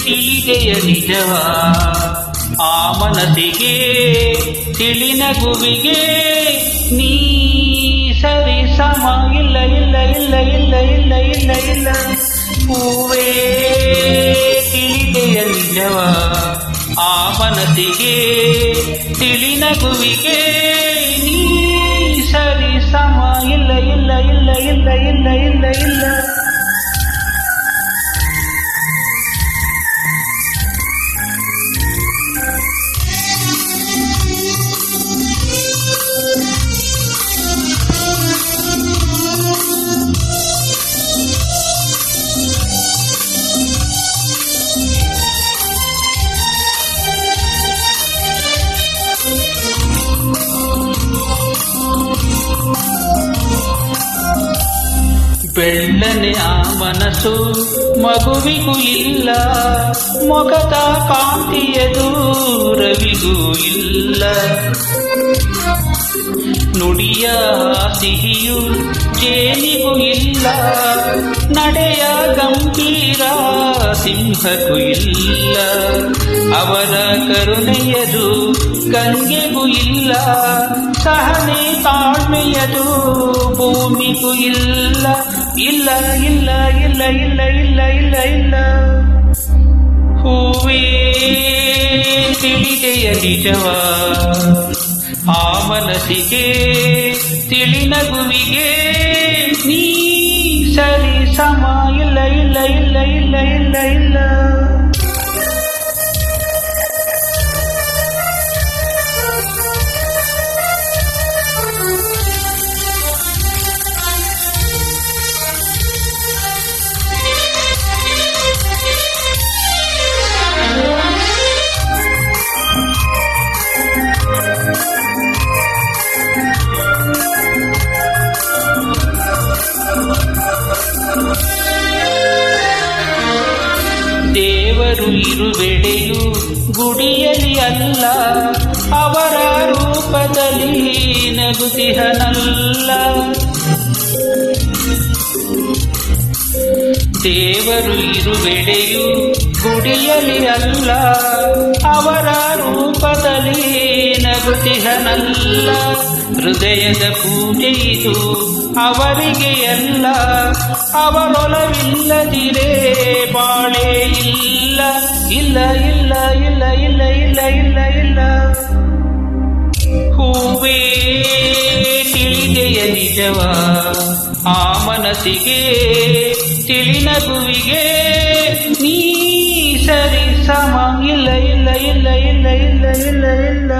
ತಿಳಿದೆಯ ನಿಜವ ಆ ಮನಸ್ಸಿಗೆ ತಿಳಿನಗುವಿಗೆ ನೀ ಸರಿ ಸಮ ಇಲ್ಲ ಇಲ್ಲ ಇಲ್ಲ ಇಲ್ಲ ಇಲ್ಲ ಇಲ್ಲ ಇಲ್ಲ ಹೂವೇ ತಿಳಿದೆಯ ನಿಜವ ಆ ಮನಸ್ಸಿಗೆ ತಿಳಿನಗುವಿಗೆ ನೀ ಸರಿ ಸಮ ಇಲ್ಲ ಇಲ್ಲ ಇಲ್ಲ ಇಲ್ಲ ಇಲ್ಲ ಇಲ್ಲ ಇಲ್ಲ ಬೆಳ್ಳನೆ ಆ ಮನಸ್ಸು ಮಗುವಿಗೂ ಇಲ್ಲ ಮೊಗದ ಕಾಂತಿಯದು ರವಿಗೂ ಇಲ್ಲ ನುಡಿಯ ಸಿಹಿಯು ಜೇನಿಗೂ ಇಲ್ಲ ನಡೆಯ ಗಂಭೀರ ಸಿಂಹಕ್ಕೂ ಇಲ್ಲ ಅವರ ಕರುಣೆಯದು ಗಂಗೆಗೂ ಇಲ್ಲ ಸಹನೆ ತಾಳ್ಮೆಯದು ಭೂಮಿಗೂ ಇಲ್ಲ ಇಲ್ಲ ಇಲ್ಲ ಇಲ್ಲ ಇಲ್ಲ ಇಲ್ಲ ಇಲ್ಲ ಇಲ್ಲ ಹೂವೇ ತಿಳಿದೆಯ ನಿಜವ ಆ ಮನಸ್ಸಿಗೆ ತಿಳಿನಗುವಿಗೆ ನೀ ಸರಿ ಸಮ ಇಲ್ಲ ಇಲ್ಲ ಇಲ್ಲ ಇಲ್ಲ ಇಲ್ಲ ಇಲ್ಲ ದೇವರು ಇರುವೆಡೆಯು ಗುಡಿಯಲ್ಲಿ ಅಲ್ಲ ಅವರ ರೂಪದಲ್ಲಿ ನಗುತಿಹನಲ್ಲ ದೇವರು ಇರುವೆಡೆಯು ಗುಡಿಯಲ್ಲಿ ಅಲ್ಲ ಅವರ ರೂಪದಲ್ಲಿ ನಗುತಿಹನಲ್ಲ ಹೃದಯದ ಪೂಜೆಯಿದು ಅವರಿಗೆ ಎಲ್ಲ ಅವರೊಲವಿಲ್ಲದಿರೇ ಬಾಳೆ ಇಲ್ಲ ಇಲ್ಲ ಇಲ್ಲ ಇಲ್ಲ ಇಲ್ಲ ಇಲ್ಲ ಇಲ್ಲ ಇಲ್ಲ ಹೂವೇ ತಿಳಿದೆಯ ನಿಜವ ಆ ಮನಸ್ಸಿಗೆ ತಿಳಿನಗುವಿಗೆ ನೀ ಸರಿ ಸಮ ಇಲ್ಲ ಇಲ್ಲ ಇಲ್ಲ ಇಲ್ಲ ಇಲ್ಲ ಇಲ್ಲ ಇಲ್ಲ